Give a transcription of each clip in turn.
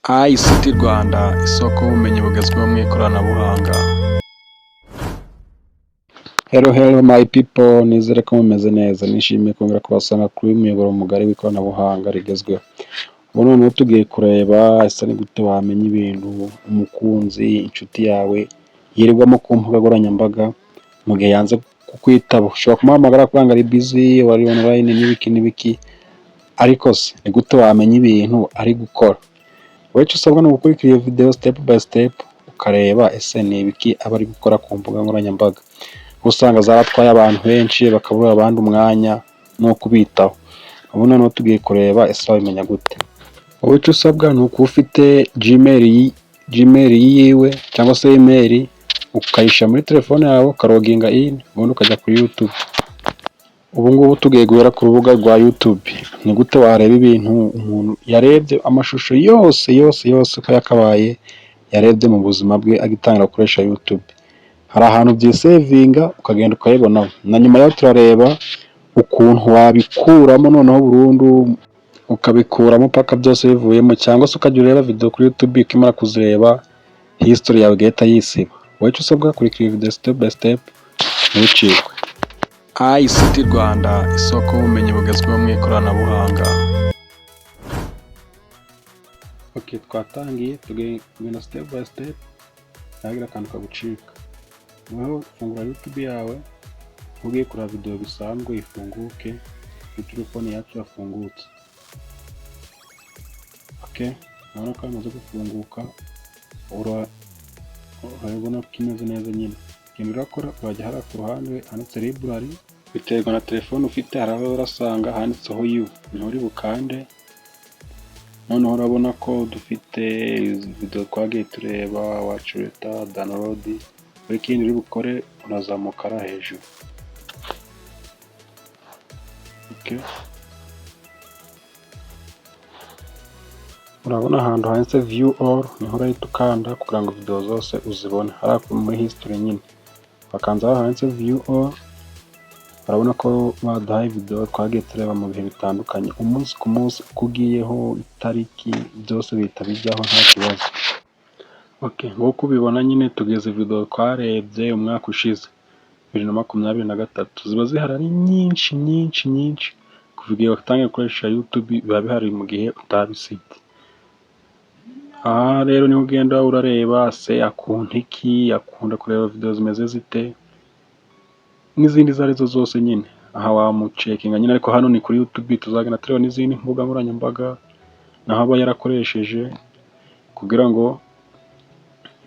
ICT Rwanda, isoko y'ubumenyi bugezweho mu ikoranabuhanga. Hello my people, nizere ko mumeze neza. Nishimiye kongera kubasanga kuri uyu muyoboro mugari w'ikoranabuhanga rigezweho. Ubu noneho tugiye kureba ese ni gute wamenya ibintu umukunzi, inshuti yawe yirirwamo ku mbuga nkoranyambaga mu gihe yanze kukwitaba. Ushobora kumuhamagara kugira ngo ari busy, wari online n'ibiki, ariko se ni gute wamenya ibintu ari gukora? Wowe icyo usabwa ni ugukurikira iyo video step by step ukareba ese ni ibiki aba ari gukora ku mbuga nkoranyambaga. Usanga zaratwaye abantu benshi bakabura abandi umwanya no kubitaho. Ubu noneho tugiye kureba ese wabimenya gute. Wowe icyo usabwa ni ukuba ufite Gmail yiwe cyangwa se email ukayishyira muri telefone yawe ukaroginga in, ubundi ukajya kuri YouTube. Ubu ngubu tugiye guhera ku rubuga rwa YouTube. Ni gute wareba ibintu umuntu yarebye amashusho yose uko yakabaye yarebye mu buzima bwe agitangira gukoresha YouTube. Hari ahantu byisevinga ukagenda ukayibonaho. Na nyuma yaho turareba ukuntu wabikuramo noneho burundu, ukabikuramo paka byose bivuyemo, cyangwa se ukajya ureba video kuri YouTube ukimara kuzireba history yawe igahita yisiba. Wowe icyo usabwa kurikira video step by step ntucikwe. ICT Rwanda, isoko y'ubumenyi bugezweho mu ikoranabuhanga. Okay, twatangiye tugenda step by step, ntagira akantu kagucika. Noneho fungura YouTube yawe, ugiye kureba video bisanzwe ifunguke, kuri telefone yacu yafungutse. Okay, urabona ko yamaze gufunguka, urabona ko imeze neza nyine. Ikintu urakora urajya hariya ku ruhande handitse library, biterwa na telefone ufite, hari aho urasanga handitseho you, niho uri bukande. Noneho urabona ko dufite video twagiye tureba, watch later, download. Buri kintu uri bukore urazamuka ara hejuru. Okay, urabona ahantu handitse view all, niho urahita ukanda kugira ngo video zose uzibone. Hariya muri history nyine wakanza aho handitse view all, urabona ko baduhaye video twagiye tureba mu bihe bitandukanye, umunsi ku munsi uko ugiyeho, itariki, byose bihita bijyaho nta kibazo. Okay, nk'uko ubibona nyine tugeze video twarebye umwaka ushize 2023, ziba zihari ari nyinshi kuva igihe watangiye gukoresha YouTube, biba bihari mu gihe utabisibye. Aha rero niho ugenda urareba se akunda iki, akunda kureba video zimeze zite n'izindi izo arizo zose nyine. Aha wamucekinga nyine, ariko hano ni kuri YouTube, tuzagenda tureba n'izindi mbuga nkoranyambaga naho aba yarakoresheje kugira ngo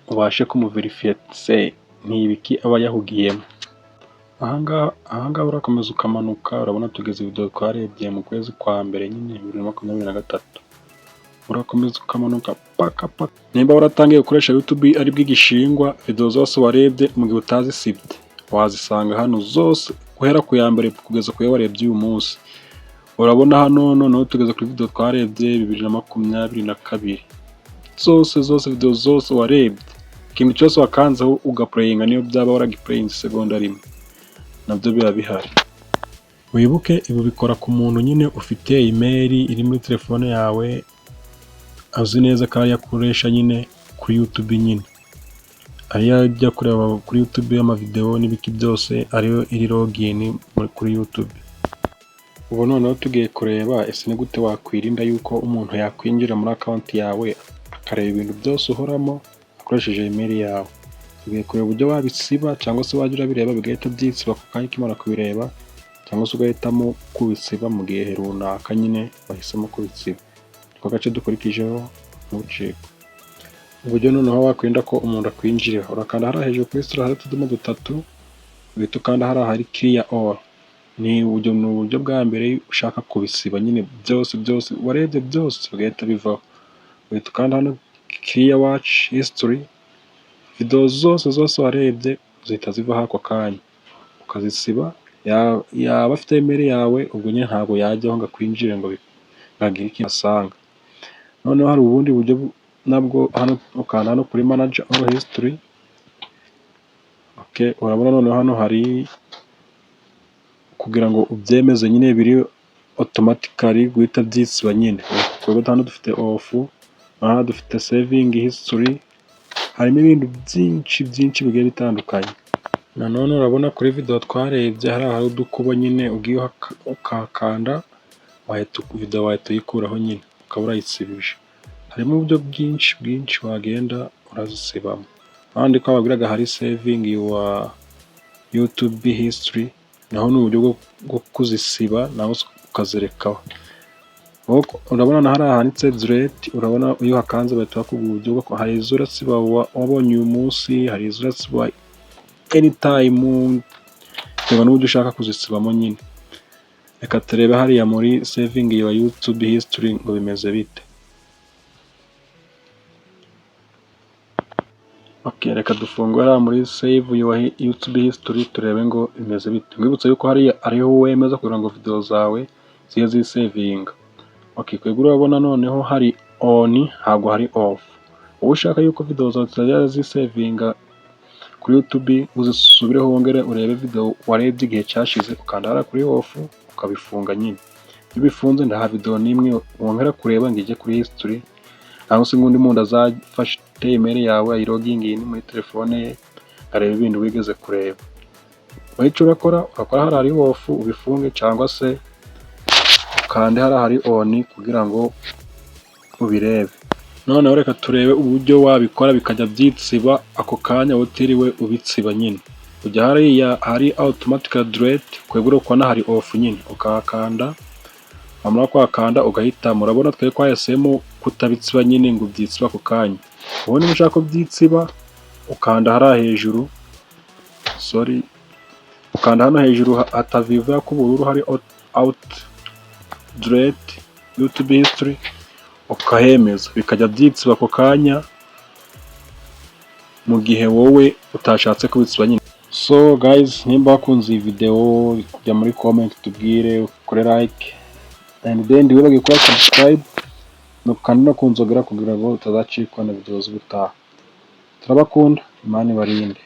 ubashe kumuverifiya se ni ibiki aba yahugiyemo. Ahangaha urakomeza ukamanuka, urabona tugeze video twarebye mu kwezi kwa mbere nyine 2023. Urakomeza ukamanuka paka. Nimba waratangiye gukoresha YouTube ari bw'igishingwa, video zose warebye mu gihe utazisibye wazisanga hano zose, guhera ku ya mbere kugeza ku yo warebye uyu munsi. Urabona hano noneho tugeze kuri video twarebye 2022. Zose video zose warebye, ikintu cyose wakanzeho ugapurayinga, niyo byaba waragipurayinze segonda rimwe, nabyo biba bihari. Wibuke ibi bikora ku muntu nyine ufite email iri muri telefone yawe, azi neza ko yakoresha nyine kuri YouTube nyine. Ariyo ajya kureba kuri YouTube y'amavideo n'ibiki byose, ariyo iri login kuri YouTube. Ubu noneho tugiye kureba ese ni gute wakwirinda yuko umuntu yakwinjira muri account yawe akareba ibintu byose uhoramo akoresheje email yawe. Tugiye kureba uburyo wabisiba, cyangwa se wajya urabireba bigahita byisiba ku kanya ukimara kubireba, cyangwa se ugahitamo kubisiba mu gihe runaka nyine wahisemo kubisiba. Ako gace dukurikijeho ntucikwe. Uburyo noneho wakwirinda ko umuntu akwinjirira, urakanda hariya hejuru kuri sura hari utudomo dutatu, uhita ukanda hariya hari clear all. Ni uburyo bwa mbere ushaka kubisiba nyine byose warebye byose bigahita bivaho. Uhita ukanda hano clear watch history, video zose warebye zihita zivaho ako kanya ukazisiba. Yaba afite email yawe, ubwo nyine ntabwo yajyaho ngo akwinjire ngo bagire ikintu asanga. Noneho hari ubundi buryo nabwo, hano ukanda hano kuri manage all history. Okay, urabona noneho hano hari kugira ngo ubyemeze nyine biri automatically guhita byisiba nyine. Twebwe hano dufite off, aha dufite saving history, harimo ibintu byinshi bigiye bitandukanye. Nanone urabona kuri video twarebye hari udukubo nyine, ugiye ukakanda video wahita uyikuraho nyine ukaba urayisibije. Harimo uburyo bwinshi wagenda urazisibamo. Ahandi ko babwiraga hari saving your YouTube history, naho ni uburyo bwo kuzisiba nawe ukazirekaho. Urabona hari ahanditse delete, urabona iyo uhakanze bahita bakubwira uburyo bwo, hari izo urasiba wabonye uyu munsi, hari izo urasiba anytime, bitewe n'uburyo ushaka kuzisibamo nyine. Reka turebe hariya muri saving your YouTube history ngo bimeze bite. Okay, reka dufungura muri save your YouTube history turebe ngo bimeze bite. Mwibutse yuko hariho wemeza kugira ngo video zawe ziye zisavinga. Okay, kwegura urabona noneho hari on, ntabwo hari off. Wowe ushaka yuko video zawe zizajya zisavinga kuri YouTube, uzisubireho wongere urebe video warebye igihe cyashize, ukanda hariya kuri off ukabifunga nyine. Iyo bifunze nta video n'imwe wongera kureba ngo ijye kuri history, cyangwa se ngundi muntu azafashe email yawe ayiroging in muri telefone ye areba ibintu wigeze kureba. Icyo urakora hari off ubifunge, cyangwa se ukande hari on kugira ngo ubirebe. Noneho reka turebe uburyo wabikora bikajya byisiba ako kanya utiriwe ubitsiba nyine. Ujya hari automatic delete, kwegura ukona hari off nyine ukakanda, wamara kwakanda ugahita murabona twe kwahisemo kutabitsiba nyine ngo byitsiba ako kanya. Ubu niba ushaka byitsiba ukanda hari hejuru, ukanda hano hejuru hataviva k'ubururu hari out delete YouTube history, ukahemeza bikajya byitsiba ako kanya mu gihe wowe utashatse kubitsiba nyine. So guys, nimba wakunze iyi video kujya muri comment tubwire, ukore like and then wibagirwe gukora subscribe kandi no kunzogera kugira ngo utazacikwa na video z'ubutaha. Turabakunda, Imana ibarinde.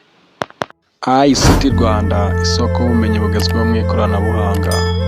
ICT Rwanda, isoko y'ubumenyi bugezweho mu ikoranabuhanga.